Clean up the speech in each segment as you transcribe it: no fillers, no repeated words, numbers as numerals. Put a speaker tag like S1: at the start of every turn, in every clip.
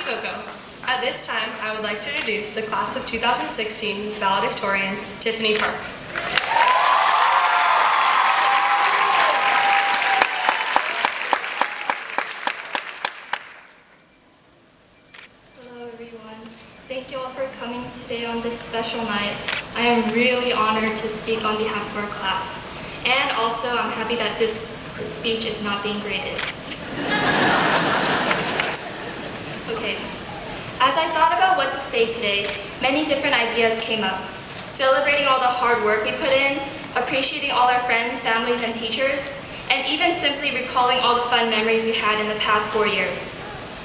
S1: Coco. At this time, I would like to introduce the class of 2016 valedictorian, Tiffany Park.
S2: Hello everyone. Thank you all for coming today on this special night. I am really honored to speak on behalf of our class. And also, I'm happy that this speech is not being graded. Okay. As I thought about what to say today, many different ideas came up. Celebrating all the hard work we put in, appreciating all our friends, families, and teachers, and even simply recalling all the fun memories we had in the past 4 years.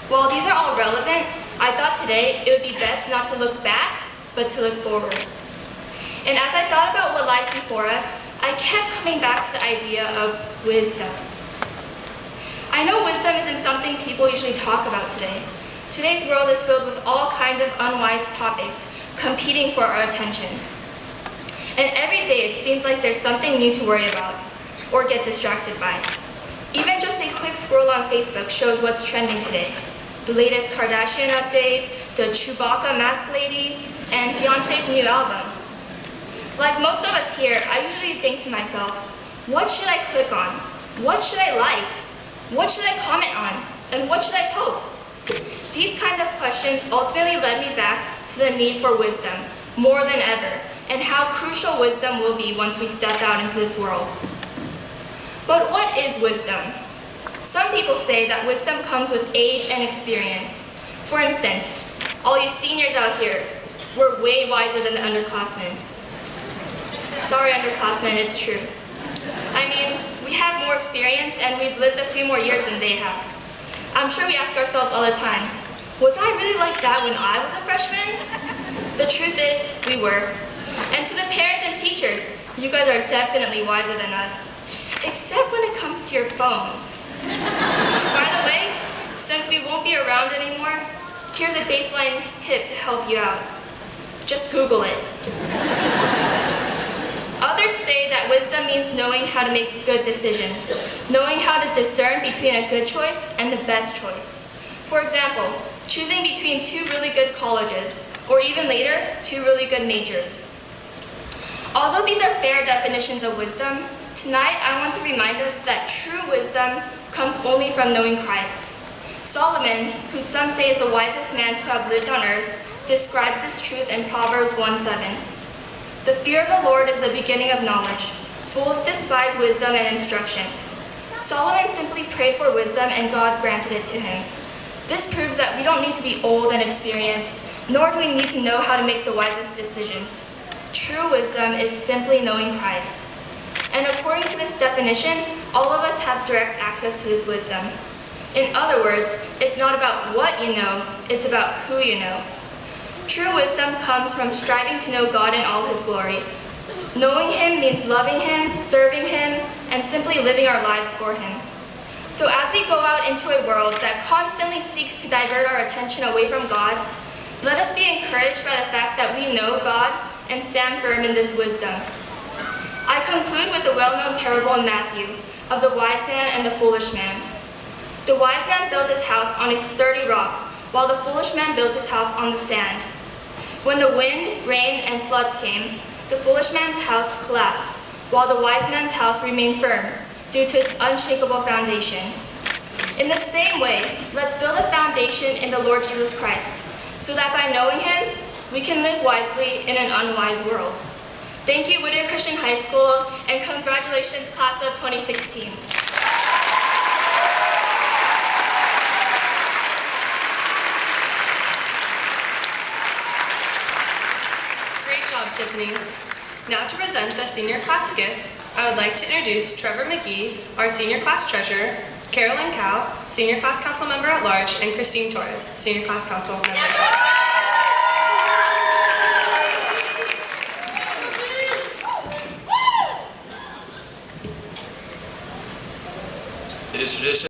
S2: While these are all relevant, I thought today it would be best not to look back, but to look forward. And as I thought about what lies before us, I kept coming back to the idea of wisdom. I know wisdom isn't something people usually talk about today. Today's world is filled with all kinds of unwise topics competing for our attention. And every day it seems like there's something new to worry about or get distracted by. Even just a quick scroll on Facebook shows what's trending today. The latest Kardashian update, the Chewbacca mask lady, and Beyonce's new album. Like most of us here, I usually think to myself, what should I click on? What should I like? What should I comment on? And what should I post? These kinds of questions ultimately led me back to the need for wisdom, more than ever, and how crucial wisdom will be once we step out into this world. But what is wisdom? Some people say that wisdom comes with age and experience. For instance, all you seniors out here, we're way wiser than the underclassmen. Sorry, underclassmen, it's true. I mean, we have more experience and we've lived a few more years than they have. I'm sure we ask ourselves all the time, was I really like that when I was a freshman? The truth is, we were. And to the parents and teachers, you guys are definitely wiser than us. Except when it comes to your phones. By the way, since we won't be around anymore, here's a baseline tip to help you out. Just Google it. Others say that wisdom means knowing how to make good decisions, knowing how to discern between a good choice and the best choice. For example, choosing between 2 really good colleges, or even later, 2 really good majors. Although these are fair definitions of wisdom, tonight I want to remind us that true wisdom comes only from knowing Christ. Solomon, who some say is the wisest man to have lived on earth, describes this truth in Proverbs 1:7. The fear of the Lord is the beginning of knowledge. Fools despise wisdom and instruction. Solomon simply prayed for wisdom and God granted it to him. This proves that we don't need to be old and experienced, nor do we need to know how to make the wisest decisions. True wisdom is simply knowing Christ. And according to this definition, all of us have direct access to this wisdom. In other words, it's not about what you know, it's about who you know. True wisdom comes from striving to know God in all His glory. Knowing Him means loving Him, serving Him, and simply living our lives for Him. So as we go out into a world that constantly seeks to divert our attention away from God, let us be encouraged by the fact that we know God and stand firm in this wisdom. I conclude with the well-known parable in Matthew of the wise man and the foolish man. The wise man built his house on a sturdy rock, while the foolish man built his house on the sand. When the wind, rain, and floods came, the foolish man's house collapsed, while the wise man's house remained firm due to its unshakable foundation. In the same way, let's build a foundation in the Lord Jesus Christ, so that by knowing Him, we can live wisely in an unwise world. Thank you, Whittier Christian High School, and congratulations, class of 2016.
S1: Tiffany. Now to present the senior class gift, I would like to introduce Trevor McGee, our senior class treasurer, Carolyn Cow, senior class council member at large, and Christine Torres, senior class council member at large.
S3: It is tradition